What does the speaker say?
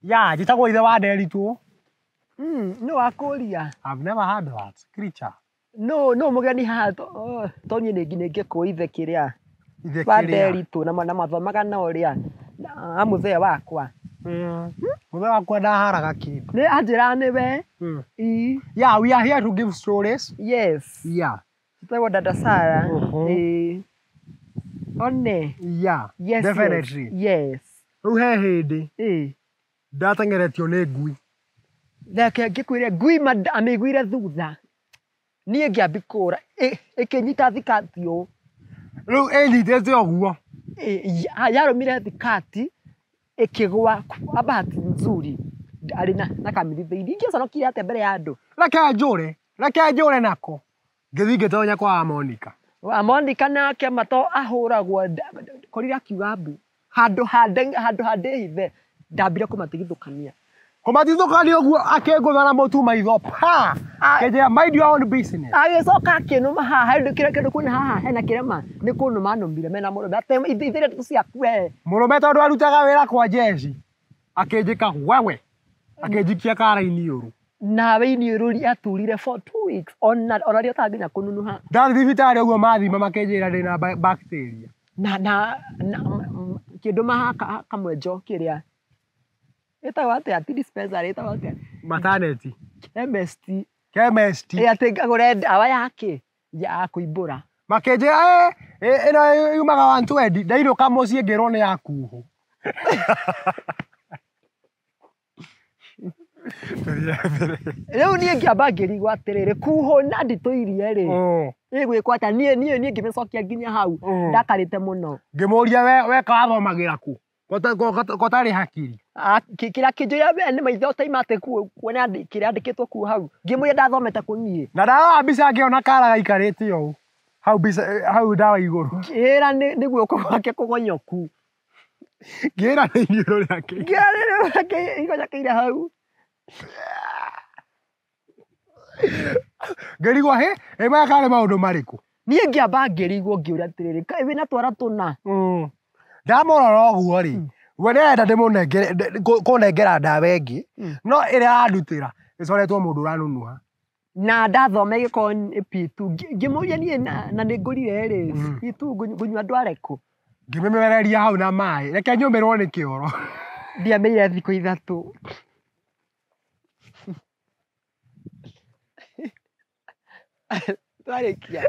Yeah, njĩtagwo ithe wa Nderitu. No akũria. I've never heard that creature. No mũgeni haha to niĩ nĩ ngĩkũĩ ithe kĩrĩa. Ithe Wa kĩrĩa. Nderitu na mathomaga na ũrĩa amũthee wakwa. Mũthee wakwa ndaharaga kĩndũ. Nĩ anjĩra nĩwe. Yeah, we are here to give stories. Yes. Yeah. Njĩtagwo dada Sarah. One. Yeah. Yes. Definitely. Yes. Rĩu he hĩndĩ ndatengeretio nĩ ngui. Reke ngĩkwĩre ngui amĩiguire thutha. Niĩ ngĩambi kũra ĩkĩnyita thikati ũũ. Rĩu ĩnyitĩte ũguo. Yarũmire thikati ĩkĩgwa kwa bahati nzuri arĩ na kamĩthithĩ ingĩconokire atĩa mbere ya andũ. Reke njũre nako. Ngĩthiĩ ngĩtonya kwa Monica. Monica nake mato ahũragwo korire akiuga mbu handũ handĩ hithe ndambire kũmatigithũkania. Kũmatigithũkania ũguo akĩngũtha na mũtu maitho pa. Kĩnjĩra mind your own business. Agĩcoka akĩnũma haha kĩndũ kwĩna haha hena kĩrema nĩ kũnũma anũmire mena mũrũme atĩ ithuĩ ndeto ciaku we. Mũrũme tondũ arutaga wĩra kwa jeshi akĩnjĩka wewe akĩnjikia kara-inĩ ũru. Nawe iniũrũ aturire for 2 weeks ona rĩo ũtanginya kũnunuha. Ndathiĩ thibitarĩ ũguo mathima makĩnjĩra ndĩna bacteria. Na kĩndũ maha kamwenjo kĩrĩa ĩtagwo atĩa ti dispensary ĩtagwo atĩa Maternity. Chemist. Atĩ ngagũre ndawa yake ya kũimbũra. Makĩnjĩra ĩno yumaga 120 ndainũka mũciĩ ngĩrwo nĩ ya kuohwo. Rĩu niĩ ngĩamba ngĩrigwo atĩrĩrĩ kuohwo na nditũirie rĩ ĩgwĩkwo atĩa niĩ ngĩmĩcokia nginya hau ndakarĩte mũno. Ngĩmũria we kathomagĩra kũ kotarĩ hakiri. Kĩrĩa kĩnjũria we nĩ maithe ũtaimate kuona kĩrĩa andĩkĩtwo kuo hau ngĩmũria ndathomete kũ niĩ. Na ndarora mbica ngĩona kara gaikarĩte ũũ hau ndawa igũrũ. Ngĩra nĩ guoko gwake kũgonyoku. Ngĩra nĩ iniũrũ rĩake. Ngĩra nĩ rĩake igonyokeire hau. Ngĩrigwo maya karĩ maũndũ marĩkũ. Niĩ ngĩamba ngĩrigwo ngĩũria atĩrĩrĩ kaĩ wĩna twara tũna. Ndamũrora ũguo rĩ we nĩarenda kũnengera ndawa ĩngĩ no ĩrĩa arandutĩra ĩcoretwo mũndũ ũranunuha. Na ndathome gĩkorwo P2 ngĩmũria niĩ na nĩ ngũrire rĩ P2 ngũnyua ndware kũ. Ngĩmĩmereria hau na maĩ reke nyũmĩrwo nĩ kĩoro. Ndiamĩire thikũ 3. Twarĩkia.